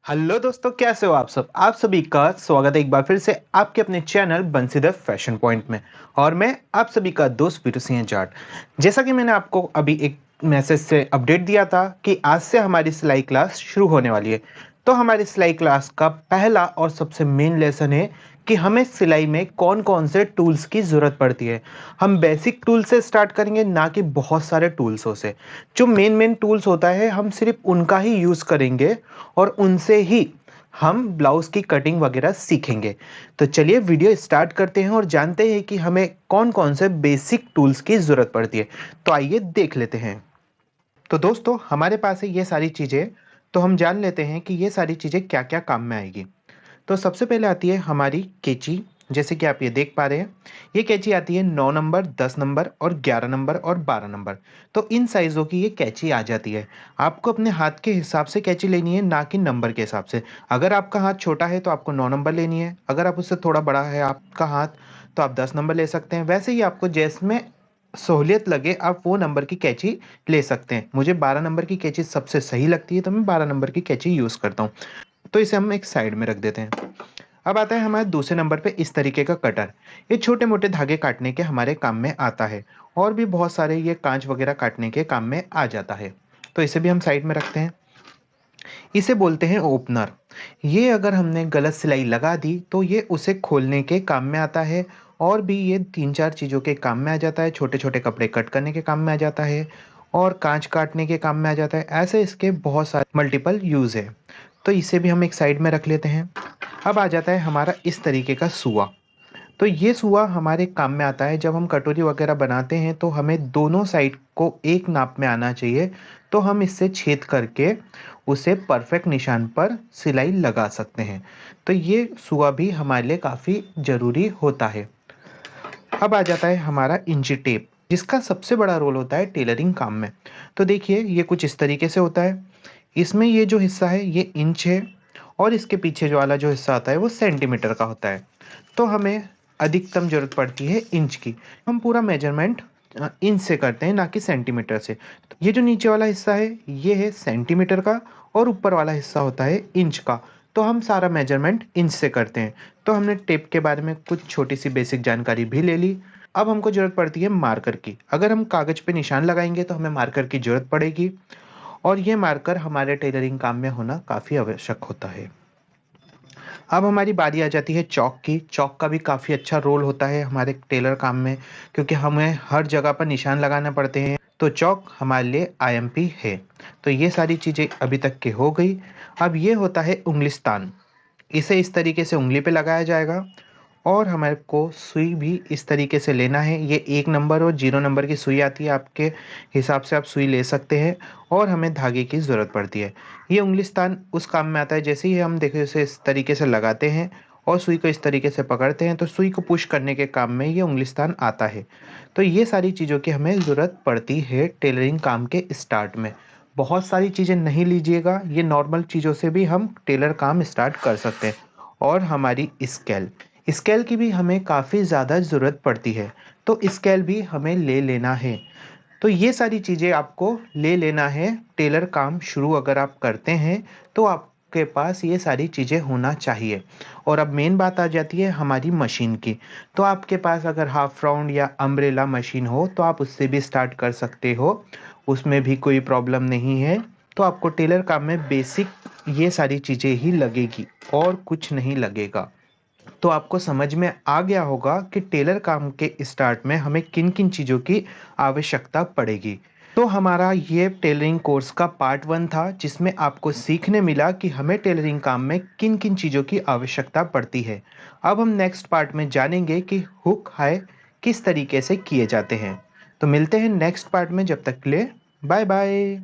Hello दोस्तों, कैसे हो आप सभी का स्वागत है एक बार फिर से आपके अपने चैनल बंसीधर फैशन पॉइंट में। और मैं आप सभी का दोस्त पीटू सिंह जाट। जैसा कि मैंने आपको अभी एक मैसेज से अपडेट दिया था कि आज से हमारी सिलाई क्लास शुरू होने वाली है। तो हमारी सिलाई क्लास का पहला और सबसे मेन लेसन है कि हमें सिलाई में कौन कौन से टूल्स की ज़रूरत पड़ती है। हम बेसिक टूल से स्टार्ट करेंगे, ना कि बहुत सारे टूल्सों से। जो मेन मेन टूल्स होता है हम सिर्फ उनका ही यूज़ करेंगे और उनसे ही हम ब्लाउज़ की कटिंग वगैरह सीखेंगे। तो चलिए वीडियो स्टार्ट करते हैं और जानते हैं कि हमें कौन कौन से बेसिक टूल्स की ज़रूरत पड़ती है। तो आइए देख लेते हैं। तो दोस्तों, हमारे पास है ये सारी चीज़ें। तो हम जान लेते हैं कि ये सारी चीज़ें क्या क्या काम में आएगी। तो सबसे पहले आती है हमारी कैंची। जैसे कि आप ये देख पा रहे हैं, ये कैंची आती है 9 नंबर, 10 नंबर और 11 नंबर और 12 नंबर। तो इन साइज़ों की ये कैंची आ जाती है। आपको अपने हाथ के हिसाब से कैंची लेनी है, ना कि नंबर के हिसाब से। अगर आपका हाथ छोटा है तो आपको 9 नंबर लेनी है, अगर आप उससे थोड़ा बड़ा है आपका हाथ तो आप 10 नंबर ले सकते हैं। वैसे ही आपको जिसमें सहूलियत लगे आप वो नंबर की कैंची ले सकते हैं। मुझे 12 नंबर की कैंची सबसे सही लगती है, तो मैं 12 नंबर की कैंची यूज़ करता हूँ। तो इसे हम एक साइड में रख देते हैं। अब आता है हमारे दूसरे नंबर पे इस तरीके का कटर। ये छोटे मोटे धागे काटने के हमारे काम में आता है, और भी बहुत सारे ये कांच वगैरह काटने के काम में आ जाता है। तो इसे भी हम साइड में रखते हैं। इसे बोलते हैं ओपनर। ये अगर हमने गलत सिलाई लगा दी तो ये उसे खोलने के काम में आता है, और भी ये तीन चार चीज़ों के काम में आ जाता है। छोटे छोटे कपड़े कट करने के काम में आ जाता है, और कांच काटने के काम में आ जाता है। ऐसे इसके बहुत सारे मल्टीपल यूज़ है। तो इसे भी हम एक साइड में रख लेते हैं। अब आ जाता है हमारा इस तरीके का सूआ। तो ये सूआ हमारे काम में आता है जब हम कटोरी वगैरह बनाते हैं, तो हमें दोनों साइड को एक नाप में आना चाहिए। तो हम इससे छेद करके उसे परफेक्ट निशान पर सिलाई लगा सकते हैं। तो ये सूआ भी हमारे लिए काफ़ी ज़रूरी होता है। अब आ जाता है हमारा इंची टेप, जिसका सबसे बड़ा रोल होता है टेलरिंग काम में। तो देखिए, ये कुछ इस तरीके से होता है। इसमें ये जो हिस्सा है ये इंच है, और इसके पीछे जो वाला जो हिस्सा आता है वो सेंटीमीटर का होता है। तो हमें अधिकतम ज़रूरत पड़ती है इंच की। हम पूरा मेजरमेंट इंच से करते हैं, ना कि सेंटीमीटर से। तो ये जो नीचे वाला हिस्सा है ये है सेंटीमीटर का, और ऊपर वाला हिस्सा होता है इंच का। तो हम सारा मेजरमेंट इंच से करते हैं। तो हमने टेप के बारे में कुछ छोटी सी बेसिक जानकारी भी ले ली। अब हमको ज़रूरत पड़ती है मार्कर की। अगर हम कागज़ पे निशान लगाएंगे तो हमें मार्कर की ज़रूरत पड़ेगी, और ये मार्कर हमारे टेलरिंग काम में होना काफ़ी आवश्यक होता है। अब हमारी बारी आ जाती है चौक की। चौक का भी काफ़ी अच्छा रोल होता है हमारे टेलर काम में, क्योंकि हमें हर जगह पर निशान लगाना पड़ते हैं। तो चौक हमारे लिए आईएमपी है। तो ये सारी चीज़ें अभी तक की हो गई। अब ये होता है उंगलिस्तान। इसे इस तरीके से उंगली पे लगाया जाएगा, और हमारे को सुई भी इस तरीके से लेना है। ये 1 नंबर और 0 नंबर की सुई आती है, आपके हिसाब से आप सुई ले सकते हैं। और हमें धागे की ज़रूरत पड़ती है। ये उंगलिस्तान उस काम में आता है, जैसे ही हम देखिए उसे इस तरीके से लगाते हैं और सुई को इस तरीके से पकड़ते हैं, तो सुई को पुश करने के काम में ये उंगलिस्तान आता है। तो ये सारी चीज़ों की हमें ज़रूरत पड़ती है टेलरिंग काम के स्टार्ट में। बहुत सारी चीज़ें नहीं लीजिएगा, ये नॉर्मल चीज़ों से भी हम टेलर काम स्टार्ट कर सकते हैं। और हमारी स्केल, स्केल की भी हमें काफ़ी ज़्यादा ज़रूरत पड़ती है। तो स्केल भी हमें ले लेना है। तो ये सारी चीज़ें आपको ले लेना है। टेलर काम शुरू अगर आप करते हैं तो आपके पास ये सारी चीज़ें होना चाहिए। और अब मेन बात आ जाती है हमारी मशीन की। तो आपके पास अगर हाफ राउंड या अम्ब्रेला मशीन हो तो आप उससे भी स्टार्ट कर सकते हो, उसमें भी कोई प्रॉब्लम नहीं है। तो आपको टेलर काम में बेसिक ये सारी चीज़ें ही लगेगी, और कुछ नहीं लगेगा। तो आपको समझ में आ गया होगा कि टेलर काम के स्टार्ट में हमें किन किन चीज़ों की आवश्यकता पड़ेगी। तो हमारा ये टेलरिंग कोर्स का पार्ट 1 था, जिसमें आपको सीखने मिला कि हमें टेलरिंग काम में किन किन चीज़ों की आवश्यकता पड़ती है। अब हम नेक्स्ट पार्ट में जानेंगे कि हुक हाई किस तरीके से किए जाते हैं। तो मिलते हैं नेक्स्ट पार्ट में, जब तक के लिए बाय बाय।